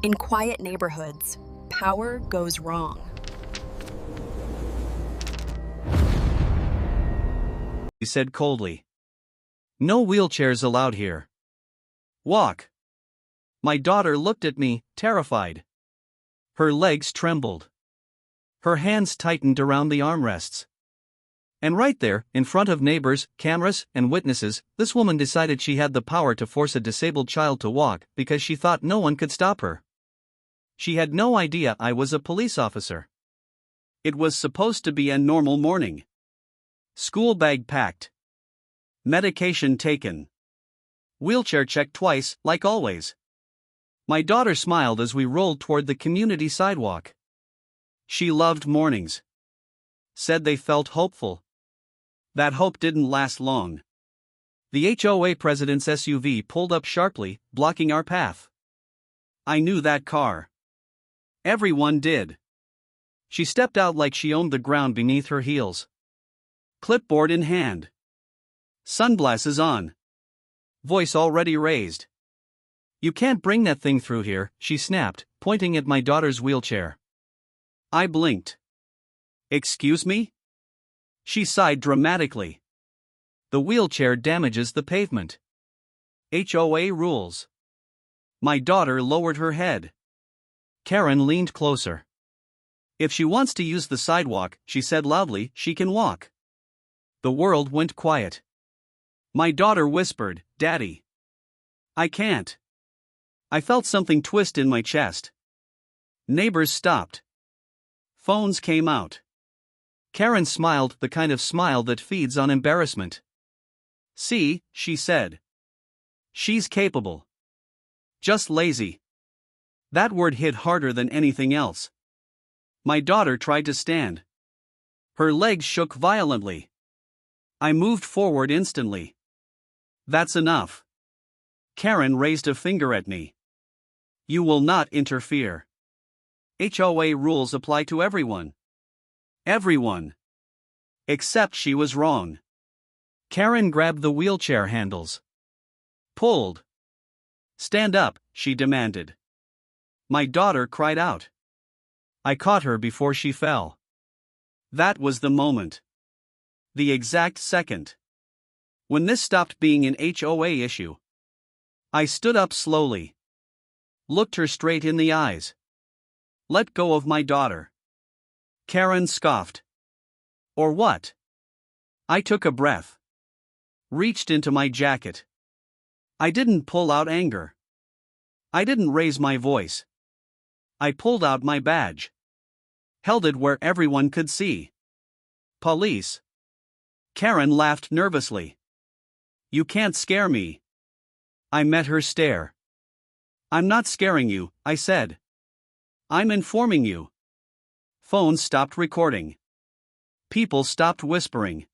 In quiet neighborhoods, power goes wrong. He said coldly. No wheelchairs allowed here. Walk. My daughter looked at me, terrified. Her legs trembled. Her hands tightened around the armrests. And right there, in front of neighbors, cameras, and witnesses, this woman decided she had the power to force a disabled child to walk because she thought no one could stop her. She had no idea I was a police officer. It was supposed to be a normal morning. School bag packed. Medication taken. Wheelchair checked twice, like always. My daughter smiled as we rolled toward the community sidewalk. She loved mornings. Said they felt hopeful. That hope didn't last long. The HOA president's SUV pulled up sharply, blocking our path. I knew that car. Everyone did. She stepped out like she owned the ground beneath her heels. Clipboard in hand. Sunglasses on. Voice already raised. You can't bring that thing through here, she snapped, pointing at my daughter's wheelchair. I blinked. Excuse me? She sighed dramatically. The wheelchair damages the pavement. HOA rules. My daughter lowered her head. Karen leaned closer. If she wants to use the sidewalk, she said loudly, she can walk. The world went quiet. My daughter whispered, Daddy. I can't. I felt something twist in my chest. Neighbors stopped. Phones came out. Karen smiled, the kind of smile that feeds on embarrassment. See, she said. She's capable. Just lazy. That word hit harder than anything else. My daughter tried to stand. Her legs shook violently. I moved forward instantly. That's enough. Karen raised a finger at me. You will not interfere. HOA rules apply to everyone. Everyone. Except she was wrong. Karen grabbed the wheelchair handles. Pulled. Stand up, she demanded. My daughter cried out. I caught her before she fell. That was the moment. The exact second. When this stopped being an HOA issue. I stood up slowly. Looked her straight in the eyes. Let go of my daughter. Karen scoffed. Or what? I took a breath. Reached into my jacket. I didn't pull out anger. I didn't raise my voice. I pulled out my badge. Held it where everyone could see. Police. Karen laughed nervously. You can't scare me. I met her stare. I'm not scaring you, I said. I'm informing you. Phones stopped recording. People stopped whispering.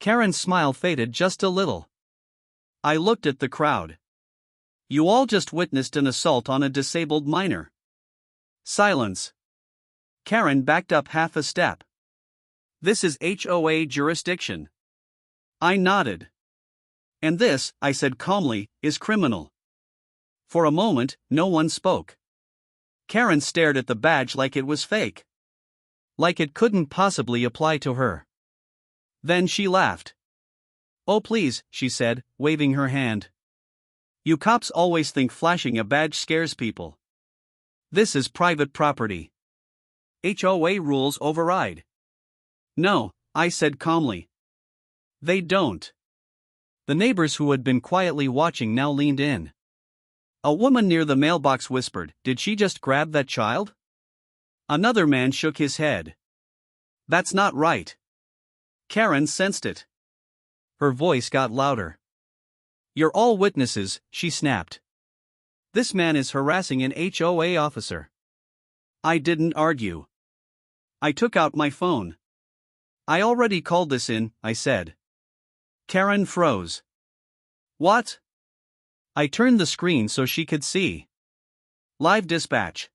Karen's smile faded just a little. I looked at the crowd. You all just witnessed an assault on a disabled minor. Silence. Karen backed up half a step. This is HOA jurisdiction. I nodded. And this, I said calmly, is criminal. For a moment, no one spoke. Karen stared at the badge like it was fake. Like it couldn't possibly apply to her. Then she laughed. Oh please, she said, waving her hand. You cops always think flashing a badge scares people. This is private property. HOA rules override. No, I said calmly. They don't. The neighbors who had been quietly watching now leaned in. A woman near the mailbox whispered, Did she just grab that child? Another man shook his head. That's not right. Karen sensed it. Her voice got louder. You're all witnesses, she snapped. This man is harassing an HOA officer. I didn't argue. I took out my phone. I already called this in, I said. Karen froze. What? I turned the screen so she could see. Live dispatch.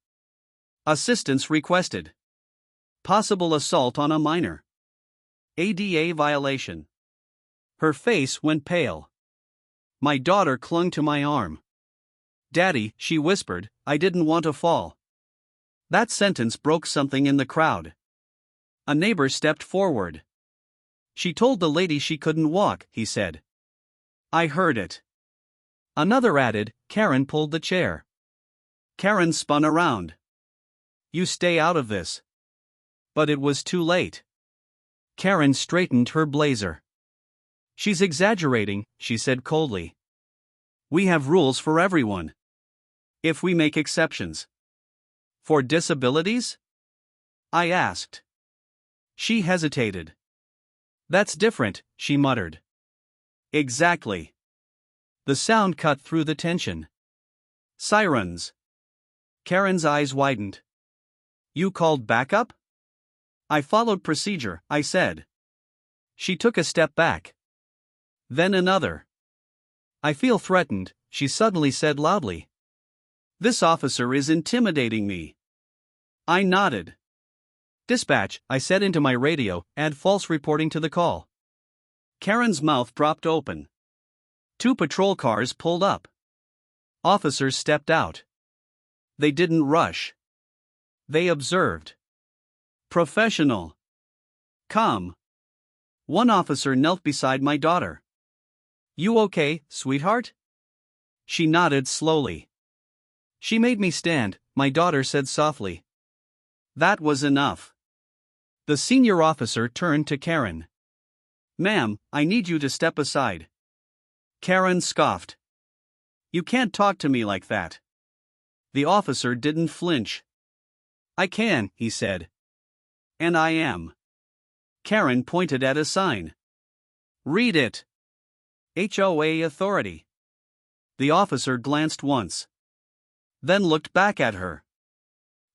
Assistance requested. Possible assault on a minor. ADA violation. Her face went pale. My daughter clung to my arm. Daddy, she whispered, I didn't want to fall. That sentence broke something in the crowd. A neighbor stepped forward. She told the lady she couldn't walk, he said. I heard it. Another added, Karen pulled the chair. Karen spun around. You stay out of this. But it was too late. Karen straightened her blazer. She's exaggerating, she said coldly. We have rules for everyone. If we make exceptions. For disabilities? I asked. She hesitated. That's different, she muttered. Exactly. The sound cut through the tension. Sirens. Karen's eyes widened. You called backup? I followed procedure, I said. She took a step back. Then another. I feel threatened, she suddenly said loudly. This officer is intimidating me. I nodded. Dispatch, I said into my radio, add false reporting to the call. Karen's mouth dropped open. 2 patrol cars pulled up. Officers stepped out. They didn't rush. They observed. Professional. Calm. One officer knelt beside my daughter. You okay, sweetheart? She nodded slowly. She made me stand, my daughter said softly. That was enough. The senior officer turned to Karen. Ma'am, I need you to step aside. Karen scoffed. You can't talk to me like that. The officer didn't flinch. I can, he said. And I am. Karen pointed at a sign. Read it. HOA Authority. The officer glanced once. Then looked back at her.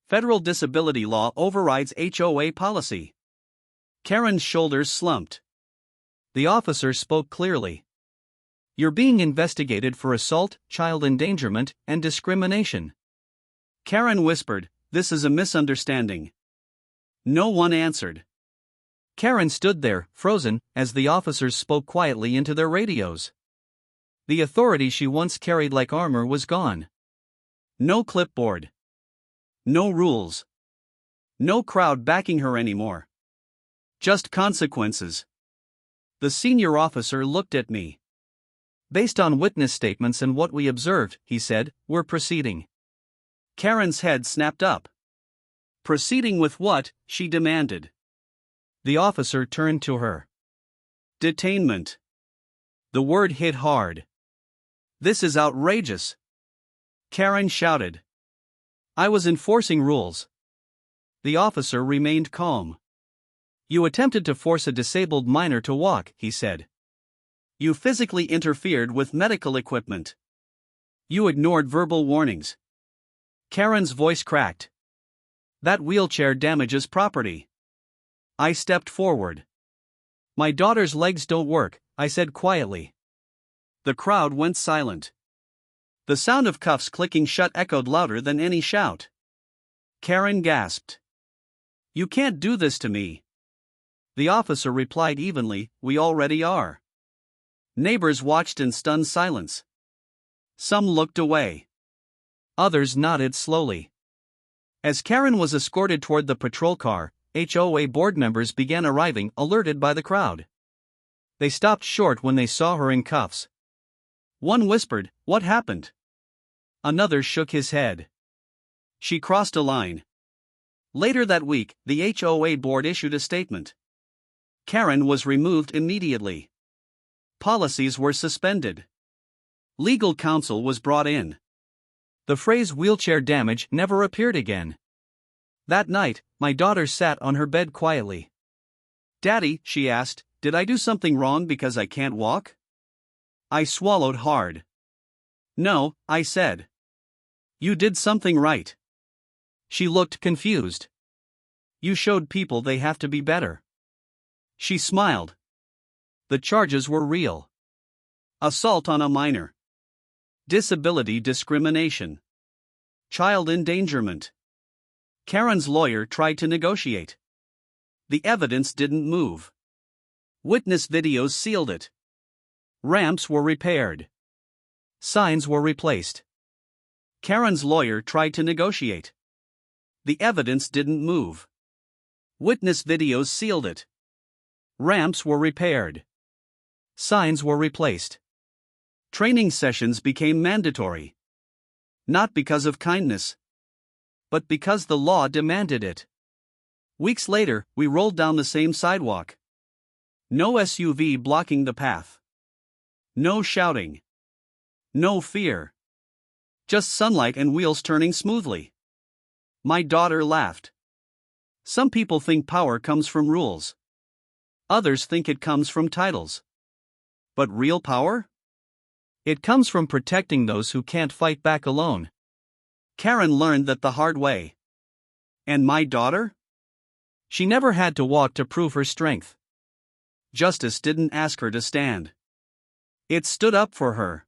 Federal disability law overrides HOA policy. Karen's shoulders slumped. The officer spoke clearly. You're being investigated for assault, child endangerment, and discrimination. Karen whispered, This is a misunderstanding. No one answered. Karen stood there, frozen, as the officers spoke quietly into their radios. The authority she once carried like armor was gone. No clipboard. No rules. No crowd backing her anymore. Just consequences. The senior officer looked at me. Based on witness statements and what we observed, he said, we're proceeding. Karen's head snapped up. Proceeding with what? She demanded. The officer turned to her. Detainment. The word hit hard. This is outrageous. Karen shouted. I was enforcing rules. The officer remained calm. You attempted to force a disabled minor to walk, he said. You physically interfered with medical equipment. You ignored verbal warnings. Karen's voice cracked. That wheelchair damages property. I stepped forward. My daughter's legs don't work, I said quietly. The crowd went silent. The sound of cuffs clicking shut echoed louder than any shout. Karen gasped. You can't do this to me. The officer replied evenly, We already are. Neighbors watched in stunned silence. Some looked away. Others nodded slowly. As Karen was escorted toward the patrol car, HOA board members began arriving, alerted by the crowd. They stopped short when they saw her in cuffs. One whispered, What happened? Another shook his head. She crossed a line. Later that week, the HOA board issued a statement. Karen was removed immediately. Policies were suspended. Legal counsel was brought in. The phrase wheelchair damage never appeared again. That night, my daughter sat on her bed quietly. Daddy, she asked, did I do something wrong because I can't walk? I swallowed hard. No, I said. You did something right. She looked confused. You showed people they have to be better. She smiled. The charges were real. Assault on a minor. Disability discrimination. Child endangerment. Karen's lawyer tried to negotiate. The evidence didn't move. Witness videos sealed it. Ramps were repaired. Signs were replaced. Karen's lawyer tried to negotiate. The evidence didn't move. Witness videos sealed it. Ramps were repaired. Signs were replaced. Training sessions became mandatory. Not because of kindness, but because the law demanded it. Weeks later, we rolled down the same sidewalk. No SUV blocking the path. No shouting. No fear. Just sunlight and wheels turning smoothly. My daughter laughed. Some people think power comes from rules. Others think it comes from titles. But real power? It comes from protecting those who can't fight back alone. Karen learned that the hard way. And my daughter? She never had to walk to prove her strength. Justice didn't ask her to stand. It stood up for her.